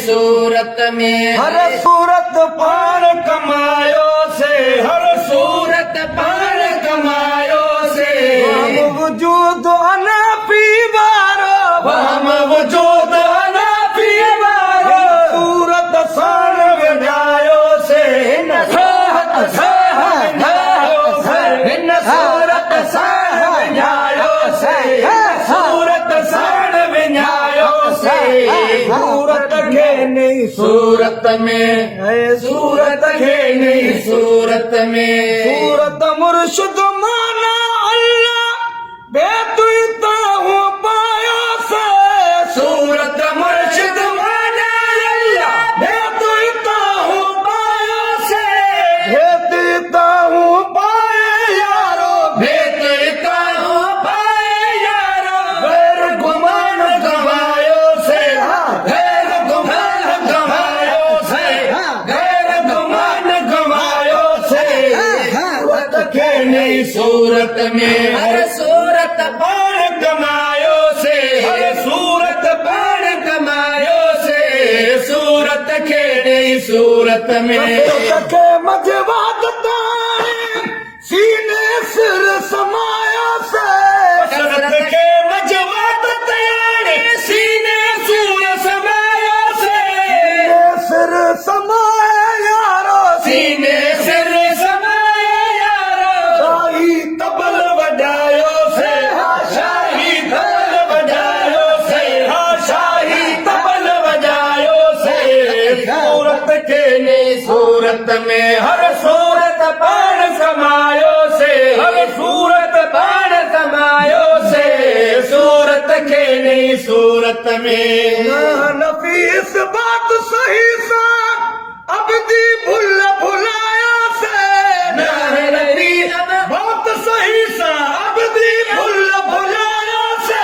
सूरत में हर सूरत पाण कमायो से, हर सूरत पाण कमायो से हम वजूद अना पीवारो, हम वजूद अना पीवारो सूरत साण विञायो से, हिन सूरत साण विञायो से हिन सूरत साण विञायो से सूरत साण विञायो से सूरत खे नहीं सूरत में है, सूरत खे नहीं सूरत में सूरत मुर्शिद माना अल्लाह बेतुता हूँ पायो से, सूरत मुर्शिद माना अल्लाह बेतुता हूँ पायो से बेतुता हूँ पाए यारो, बेतुता हूँ पाए यारो गैर गुमान गवायो से गैर गुमान गवायो से गैर गुमान गवायो से सूरत के नहीं सूरत में हर सूरत बाण कमायो से हर सूरत बाण कमायो से सूरत के नहीं सूरत में के मजवाद तारे सीने सिर समाया से, कसरत के मजवात तैयार सीने सूर समायो से सिर समाया यारो, सीने सिर समायो यारो शाही तबल बजायो से शाही तबल बजायो से शाही तबल बजायो से सूरत के ने सूरत में हर सूरत बाण समायो से हर सूरत बाण समायो से सूरत के ने सूरत में नफीस बात सही सा अब दी भुल भुलाया से, बात सही सा अब दी भुल भुलाया से,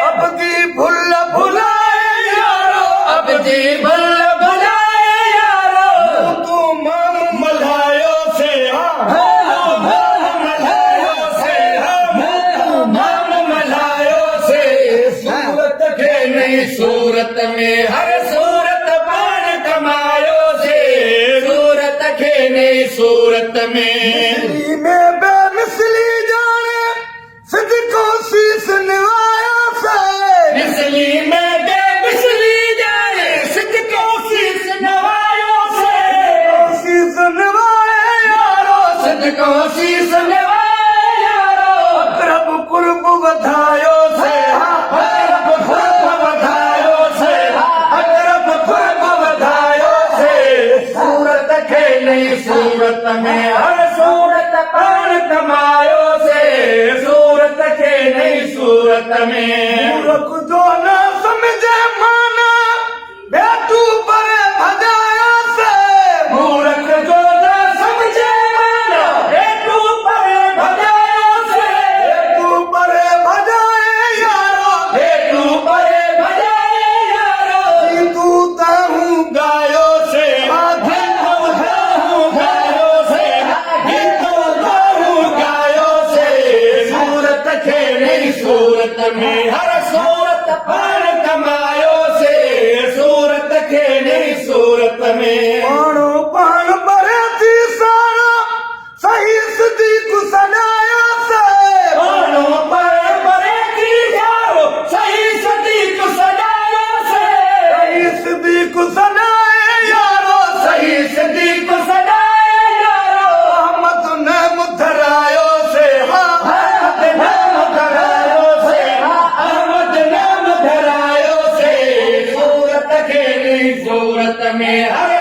अब दी भुल भुलाए यारो, अब जी भल भलाए यारो तू माम मलायो से, मलायो से माम मलायो से सूरत के नहीं सूरत में हर सूरत बाण कमायो से सूरत के नहीं सूरत में में बेमिसली जाने सिद्को शीस निवाया से, बिजली में बेबिजली जाए सिद्ध को शीस नवायो से शीस निवाए यारो, सिद्ध को शीस नवाए यारो रब कुर्ब बधायो से, अकरब खुर्ब बधायो से अकरब खुर्ब बधायो से सूरत के नहीं सूरत में हर सूरत पाण कमायो से सूरत के नहीं सूरत में मूर्ख जो न समझे माना बेटू पर भजाया से, मूर्ख जो न समझे माना हेतु पर भजायो से तू पर भजाए यारो, हेतु पर भजाए यारो तू ताहू गायो से, गीतो गाऊं गायो से गीतो गाऊं गायो से सूरत के नहीं सूरत में हर सूरत पाण कमायो से सूरत के नहीं सूरत में पाणो पाण बरे थी सारा सही सिद्धि को सजाया से, पाणो पर बरे की जाओ सही सदी को सजायो से सही सिद्धि को सजाए यारो, सही सदी को सजाए यारो अहमद ने मुधरायो से, अहमद नाम धरायो से अहमद नाम धरायो से सूरत के नहीं सूरत में हर